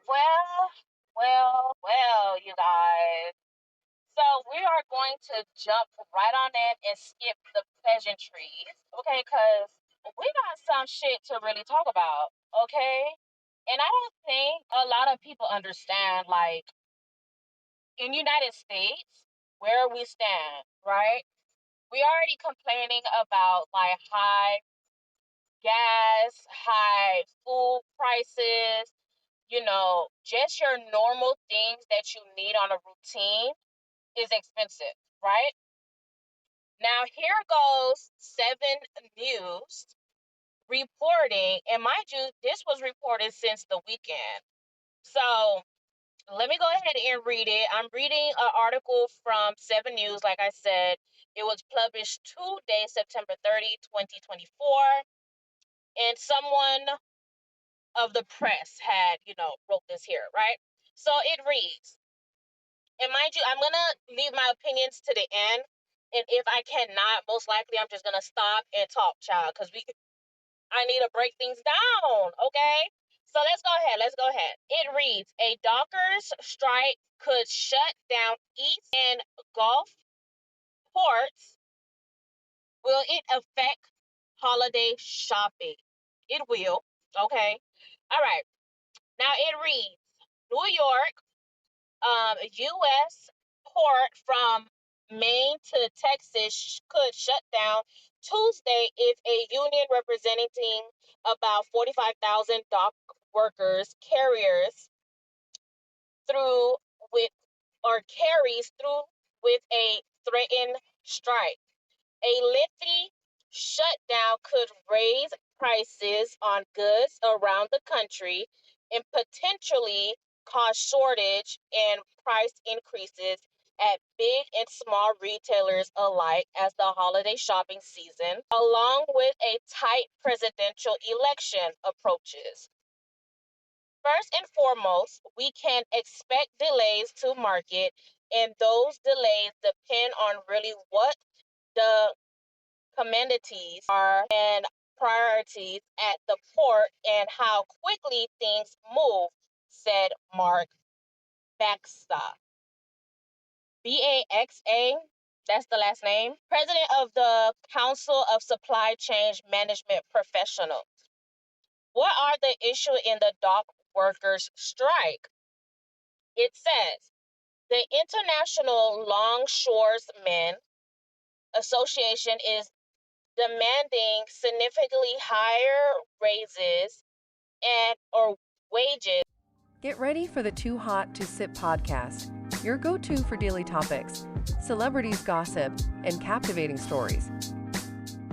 Well, you guys. So we are going to jump right on in and skip the pleasantries, okay? Because we got some shit to really talk about, okay? And I don't think a lot of people understand, like, in United States, where we stand, right? We already complaining about, like, high gas, high food prices, just your normal things that you need on a routine is expensive, right? Now, here goes 7 News reporting, and mind you, this was reported since the weekend. So let me go ahead and read it. I'm reading an article from 7 News, like I said. It was published today, September 30, 2024, and someone of the press had, wrote this here, right? So it reads, and mind you, I'm gonna leave my opinions to the end. And if I cannot, most likely I'm just gonna stop and talk, child, because I need to break things down, okay? So let's go ahead. It reads, a Dockers strike could shut down East and Gulf ports. Will it affect holiday shopping? It will. Okay. All right. Now it reads, New York, U.S. port from Maine to Texas could shut down Tuesday if a union representing about 45,000 dock workers through with carries through with a threatened strike. A lengthy shutdown could raise prices on goods around the country and potentially cause shortage and price increases at big and small retailers alike as the holiday shopping season, along with a tight presidential election approaches. First and foremost, we can expect delays to market, and those delays depend on really what the commodities are and priorities at the port and how quickly things move, said Mark Baxa. Baxa, that's the last name, president of the Council of Supply Chain Management Professionals. What are the issues in the dock workers' strike? It says the International Longshoremen Association is demanding significantly higher raises and or wages. Get ready for the Too Hot to Sip podcast, your go-to for daily topics, celebrities gossip, and captivating stories.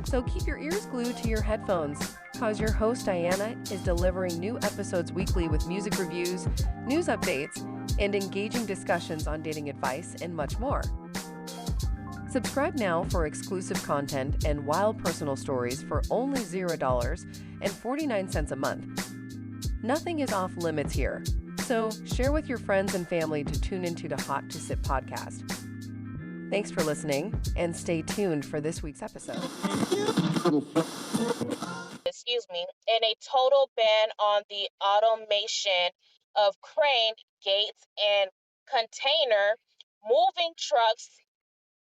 So keep your ears glued to your headphones, cause your host Diana is delivering new episodes weekly with music reviews, news updates, and engaging discussions on dating advice and much more. Subscribe now for exclusive content and wild personal stories for only $0.49 a month. Nothing is off limits here, so share with your friends and family to tune into the Hot to Sip podcast. Thanks for listening, and stay tuned for this week's episode. And a total ban on the automation of crane, gates, and container moving trucks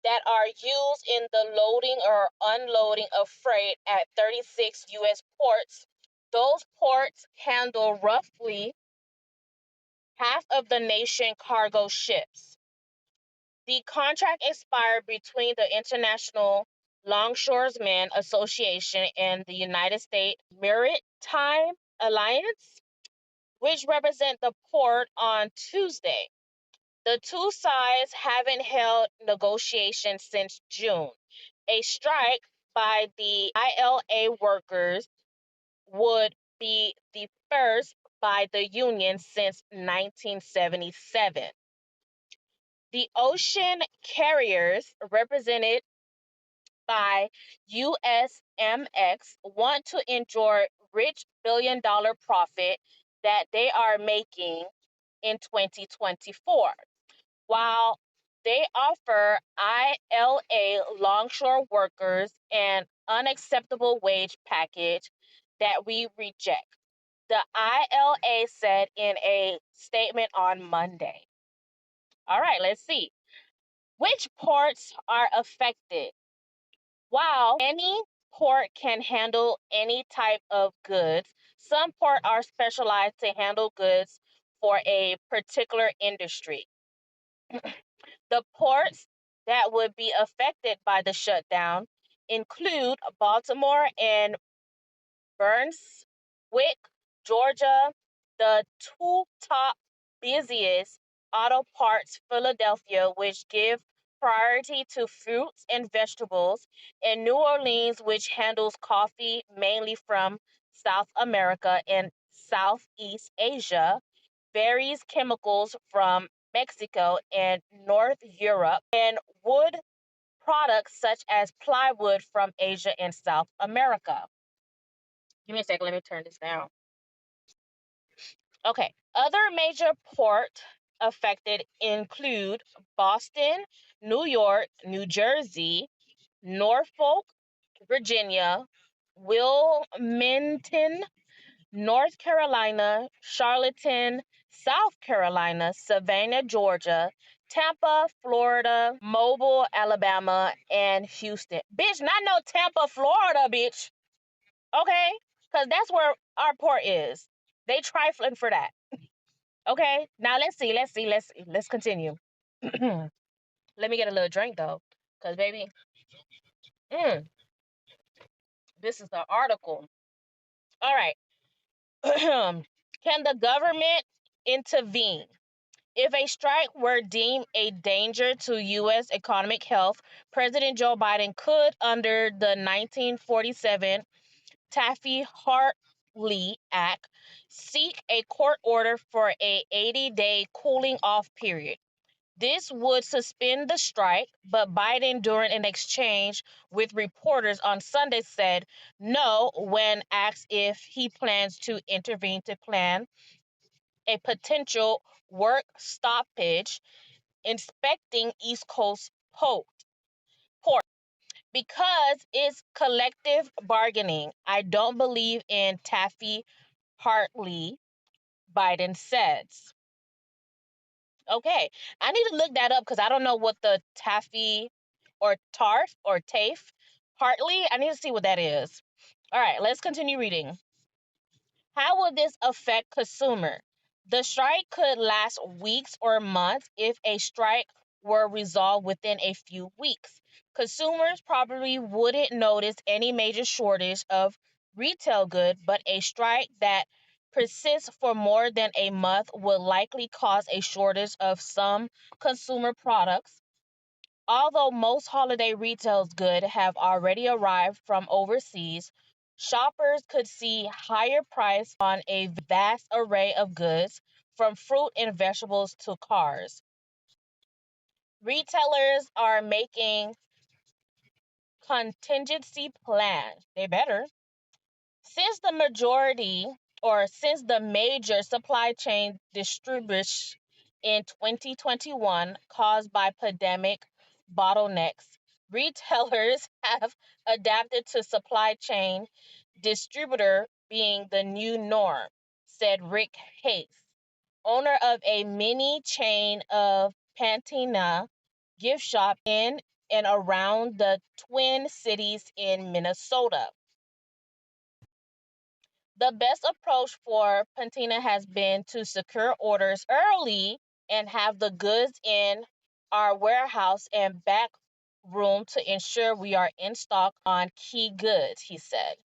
that are used in the loading or unloading of freight at 36 U.S. ports. Those ports handle roughly half of the nation's cargo ships. The contract expired between the International Longshoremen Association and the United States Maritime Alliance, which represent the port, on Tuesday. The two sides haven't held negotiations since June. A strike by the ILA workers would be the first by the union since 1977. The ocean carriers, represented by USMX, want to enjoy rich billion-dollar profit that they are making in 2024, while they offer ILA longshore workers an unacceptable wage package that we reject. the ILA said in a statement on Monday. All right, let's see. Which ports are affected? While any port can handle any type of goods, some ports are specialized to handle goods for a particular industry. The ports that would be affected by the shutdown include Baltimore and Brunswick, Georgia, the two top busiest auto parts, Philadelphia, which give priority to fruits and vegetables, and New Orleans, which handles coffee mainly from South America and Southeast Asia, varies chemicals from Mexico and North Europe, and wood products such as plywood from Asia and South America. Give me a second, let me turn this down. Okay, other major port affected include Boston, New York, New Jersey, Norfolk, Virginia, Wilmington, North Carolina, Charlottesville, South Carolina, Savannah, Georgia, Tampa, Florida, Mobile, Alabama, and Houston. Bitch, not no Tampa, Florida, bitch. Okay? Because that's where our port is. They trifling for that. Okay? Now let's continue. Let me get a little drink though. Because baby, mm, this is the article. All right. Can the government intervene? If a strike were deemed a danger to U.S. economic health, President Joe Biden could, under the 1947 Taft-Hartley Act, seek a court order for a 80-day cooling off period. This would suspend the strike, but Biden, during an exchange with reporters on Sunday, said no when asked if he plans to intervene to plan a potential work stoppage inspecting East Coast port. Because it's collective bargaining, I don't believe in Taffy-Hartley, Biden says. Okay, I need to look that up because I don't know what the Taffy or Tarf or TAFE Hartley, I need to see what that is. All right, let's continue reading. How will this affect consumer? The strike could last weeks or months. If a strike were resolved within a few weeks, consumers probably wouldn't notice any major shortage of retail goods, but a strike that persists for more than a month will likely cause a shortage of some consumer products. Although most holiday retail goods have already arrived from overseas, shoppers could see higher prices on a vast array of goods, from fruit and vegetables to cars. Retailers are making contingency plans. They better. Since the major supply chain disruptions in 2021 caused by pandemic bottlenecks, retailers have adapted to supply chain distributor being the new norm, said Rick Hayes, owner of a mini chain of Patina gift shop in and around the Twin Cities in Minnesota. The best approach for Patina has been to secure orders early and have the goods in our warehouse and back room to ensure we are in stock on key goods, he said.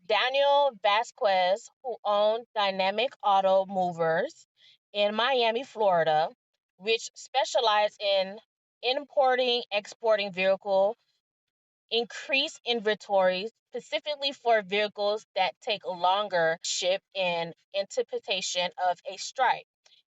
Daniel Vasquez, who owned Dynamic Auto Movers in Miami, Florida, which specialized in importing, exporting vehicle, increased inventory specifically for vehicles that take longer to ship in anticipation of a strike.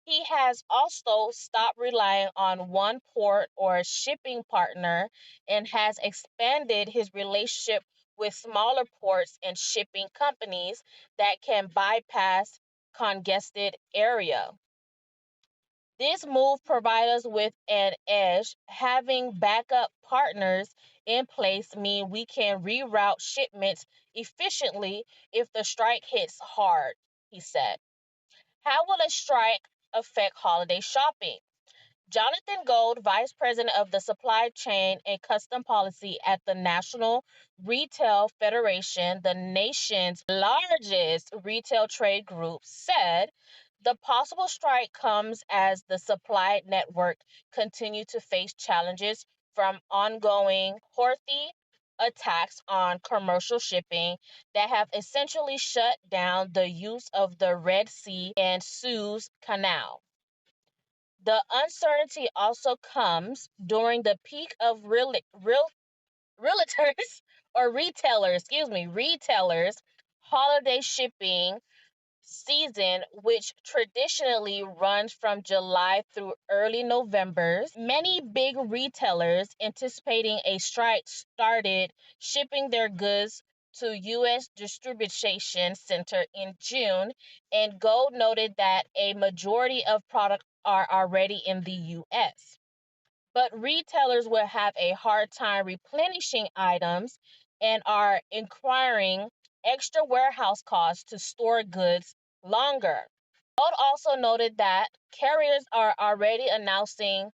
He has also stopped relying on one port or shipping partner and has expanded his relationship with smaller ports and shipping companies that can bypass congested area. This move provides us with an edge. Having backup partners in place mean we can reroute shipments efficiently if the strike hits hard. he said. How will a strike affect holiday shopping? Jonathan Gold, Vice President of the Supply Chain and Custom Policy at the National Retail Federation, the nation's largest retail trade group, said the possible strike comes as the supply network continues to face challenges from ongoing Houthi attacks on commercial shipping that have essentially shut down the use of the Red Sea and Suez Canal. The uncertainty also comes during the peak of realtors or retailers holiday shipping season, which traditionally runs from July through early November. Many big retailers anticipating a strike started shipping their goods to U.S. distribution center in June, and Gold noted that a majority of products are already in the U.S. But retailers will have a hard time replenishing items and are incurring extra warehouse costs to store goods longer. Gold also noted that carriers are already announcing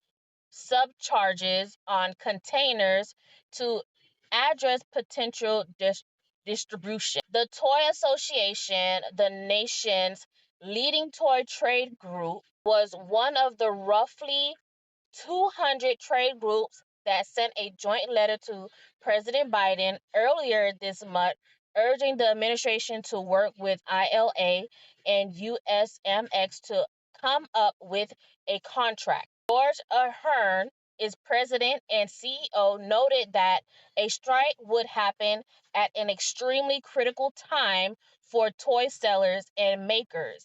subcharges on containers to address potential distribution. The Toy Association, the nation's leading toy trade group, was one of the roughly 200 trade groups that sent a joint letter to President Biden earlier this month, urging the administration to work with ILA and USMX to come up with a contract. George Ahern is president and CEO, noted that a strike would happen at an extremely critical time for toy sellers and makers.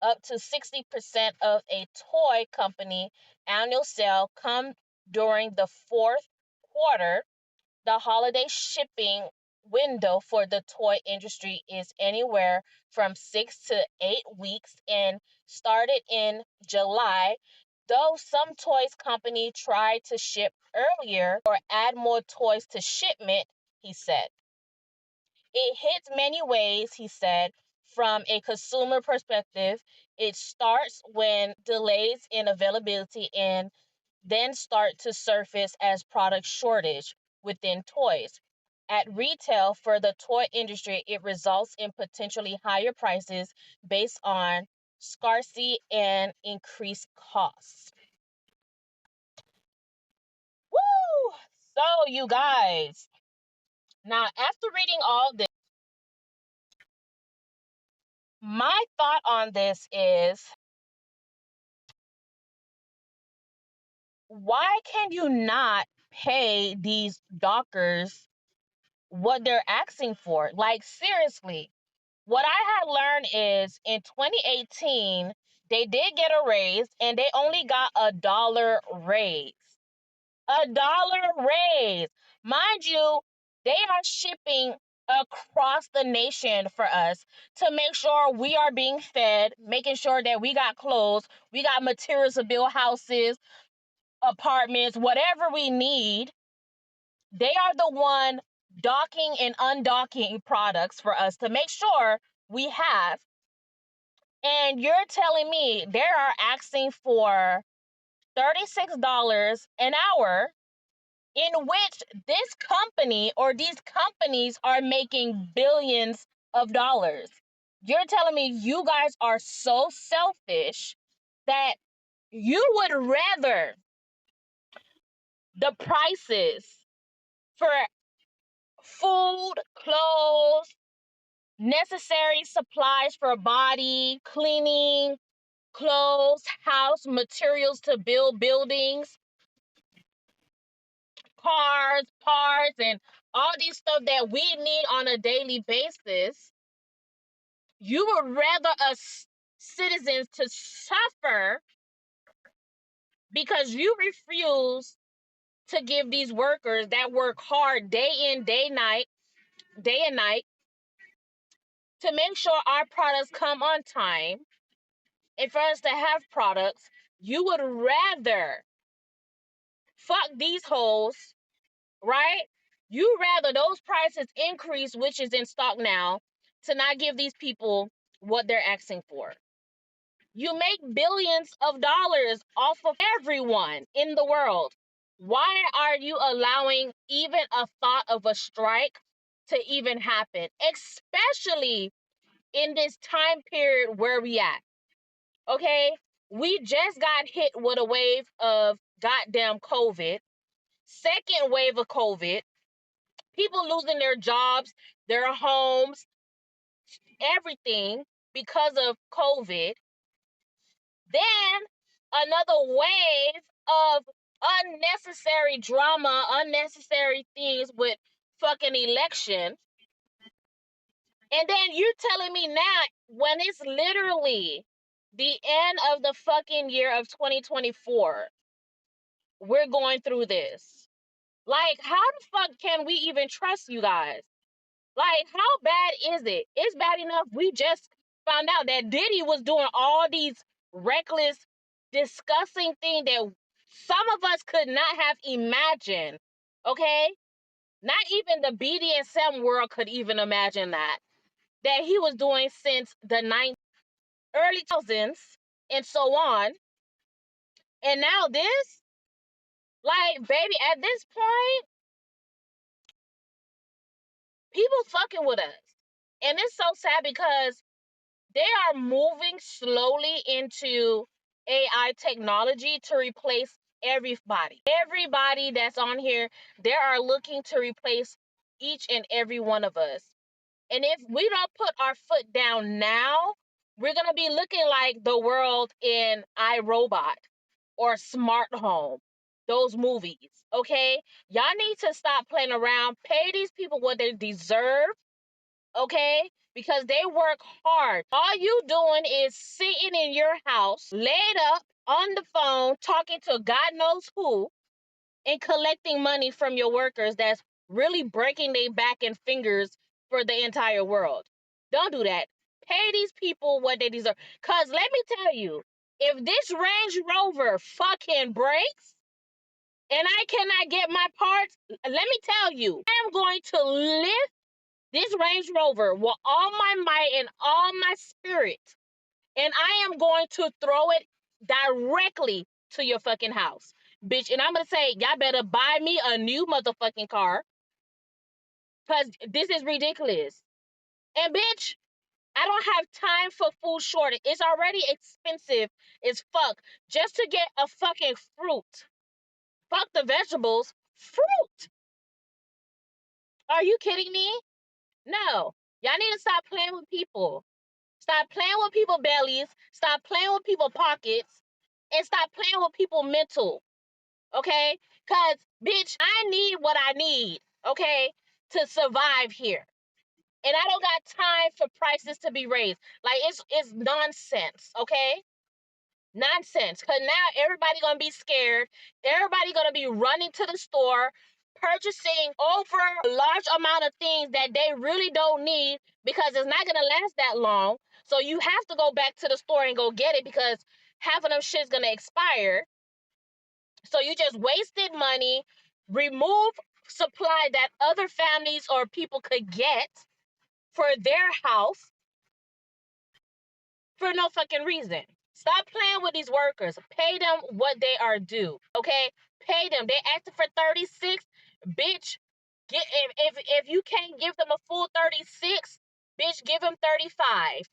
Up to 60% of a toy company annual sale come during the fourth quarter. The holiday shipping window for the toy industry is anywhere from 6 to 8 weeks and started in July, though some toys company try to ship earlier or add more toys to shipment, he said. It hits many ways, he said. From a consumer perspective, it starts when delays in availability and then start to surface as product shortage within toys. At retail, for the toy industry, it results in potentially higher prices based on scarcity and increased costs. Woo! So, you guys, now after reading all this, my thought on this is, why can you not pay these dockers what they're asking for? Like, seriously, what I had learned is in 2018, they did get a raise and they only got $1 raise. $1 raise. Mind you, they are shipping across the nation for us to make sure we are being fed, making sure that we got clothes, we got materials to build houses, apartments, whatever we need. They are the one docking and undocking products for us to make sure we have. And you're telling me they are asking for $36 an hour, in which this company or these companies are making billions of dollars. You're telling me you guys are so selfish that you would rather the prices for food, clothes, necessary supplies for body, cleaning, clothes, house, materials to build buildings, cars, parts, and all these stuff that we need on a daily basis. You would rather us citizens to suffer because you refuse to give these workers that work hard day in, day and night to make sure our products come on time. And for us to have products, you would rather fuck these hoes, right? You rather those prices increase, which is in stock now, to not give these people what they're asking for. You make billions of dollars off of everyone in the world. Why are you allowing even a thought of a strike to even happen, especially in this time period where we at? Okay, we just got hit with a wave of goddamn COVID, second wave of COVID, people losing their jobs, their homes, everything because of COVID. Then another wave of unnecessary drama, unnecessary things with fucking election. And then you're telling me now, when it's literally the end of the fucking year of 2024, we're going through this. Like, how the fuck can we even trust you guys? Like, how bad is it? It's bad enough we just found out that Diddy was doing all these reckless, disgusting things that some of us could not have imagined. Okay? Not even the BDSM world could even imagine that. That he was doing since the early 2000s and so on. And now this? Like, baby, at this point, people fucking with us. And it's so sad because they are moving slowly into AI technology to replace everybody. Everybody that's on here, they are looking to replace each and every one of us. And if we don't put our foot down now, we're going to be looking like the world in iRobot or Smart Home, those movies, okay? Y'all need to stop playing around, pay these people what they deserve, okay? Because they work hard. All you doing is sitting in your house, laid up on the phone, talking to God knows who, and collecting money from your workers that's really breaking their back and fingers for the entire world. Don't do that. Pay these people what they deserve. Because let me tell you, if this Range Rover fucking breaks and I cannot get my parts, let me tell you, I am going to lift this Range Rover with all my might and all my spirit, and I am going to throw it directly to your fucking house, bitch. And I'm gonna say, y'all better buy me a new motherfucking car, because this is ridiculous. And bitch, I don't have time for food shortage. It's already expensive as fuck just to get a fucking fruit. Fuck the vegetables. Fruit. Are you kidding me? No. Y'all need to stop playing with people. Stop playing with people's bellies. Stop playing with people's pockets. And stop playing with people's mental. Okay? Because, bitch, I need what I need, okay, to survive here. And I don't got time for prices to be raised. Like, it's nonsense, okay? Nonsense. Because now everybody going to be scared. Everybody going to be running to the store, purchasing over a large amount of things that they really don't need because it's not going to last that long. So you have to go back to the store and go get it because half of them shit's going to expire. So you just wasted money, remove supply that other families or people could get for their house for no fucking reason. Stop playing with these workers. Pay them what they are due. Okay? Pay them. They asking for 36. Bitch, if you can't give them a full 36, bitch, give them 35.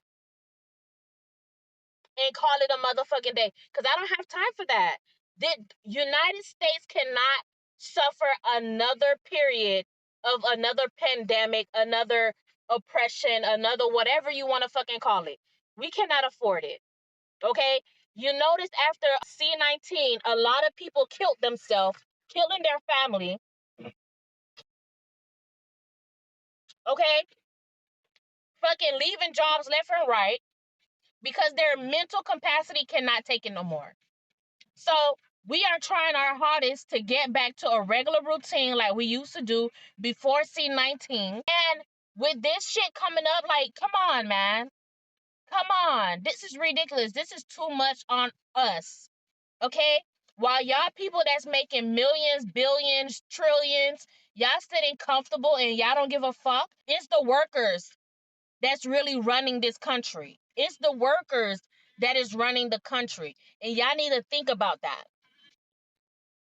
And call it a motherfucking day. Because I don't have time for that. The United States cannot suffer another period of another pandemic, another oppression, another whatever you want to fucking call it. We cannot afford it. Okay? You notice after C-19, a lot of people killed themselves, killing their family. Okay? Fucking leaving jobs left and right because their mental capacity cannot take it no more. So we are trying our hardest to get back to a regular routine like we used to do before C-19. And with this shit coming up, like, come on, man. Come on. This is ridiculous. This is too much on us. Okay? While y'all people that's making millions, billions, trillions, y'all sitting comfortable and y'all don't give a fuck, it's the workers. that's really running this country. It's the workers that is running the country. And y'all need to think about that.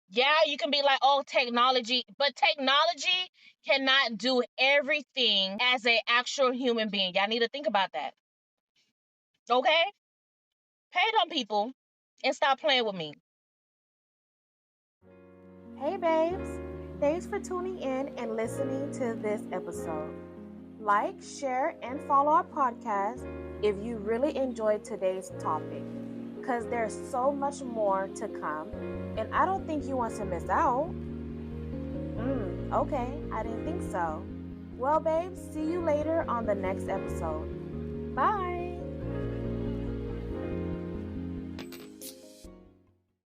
Yeah, you can be like, oh, technology, but technology cannot do everything as an actual human being. Y'all need to think about that. Okay? Pay them people and stop playing with me. Hey, babes. Thanks for tuning in and listening to this episode. Like, share, and follow our podcast if you really enjoyed today's topic, because there's so much more to come, and I don't think you want to miss out. Okay, I didn't think so. Well, babes, see you later on the next episode. Bye.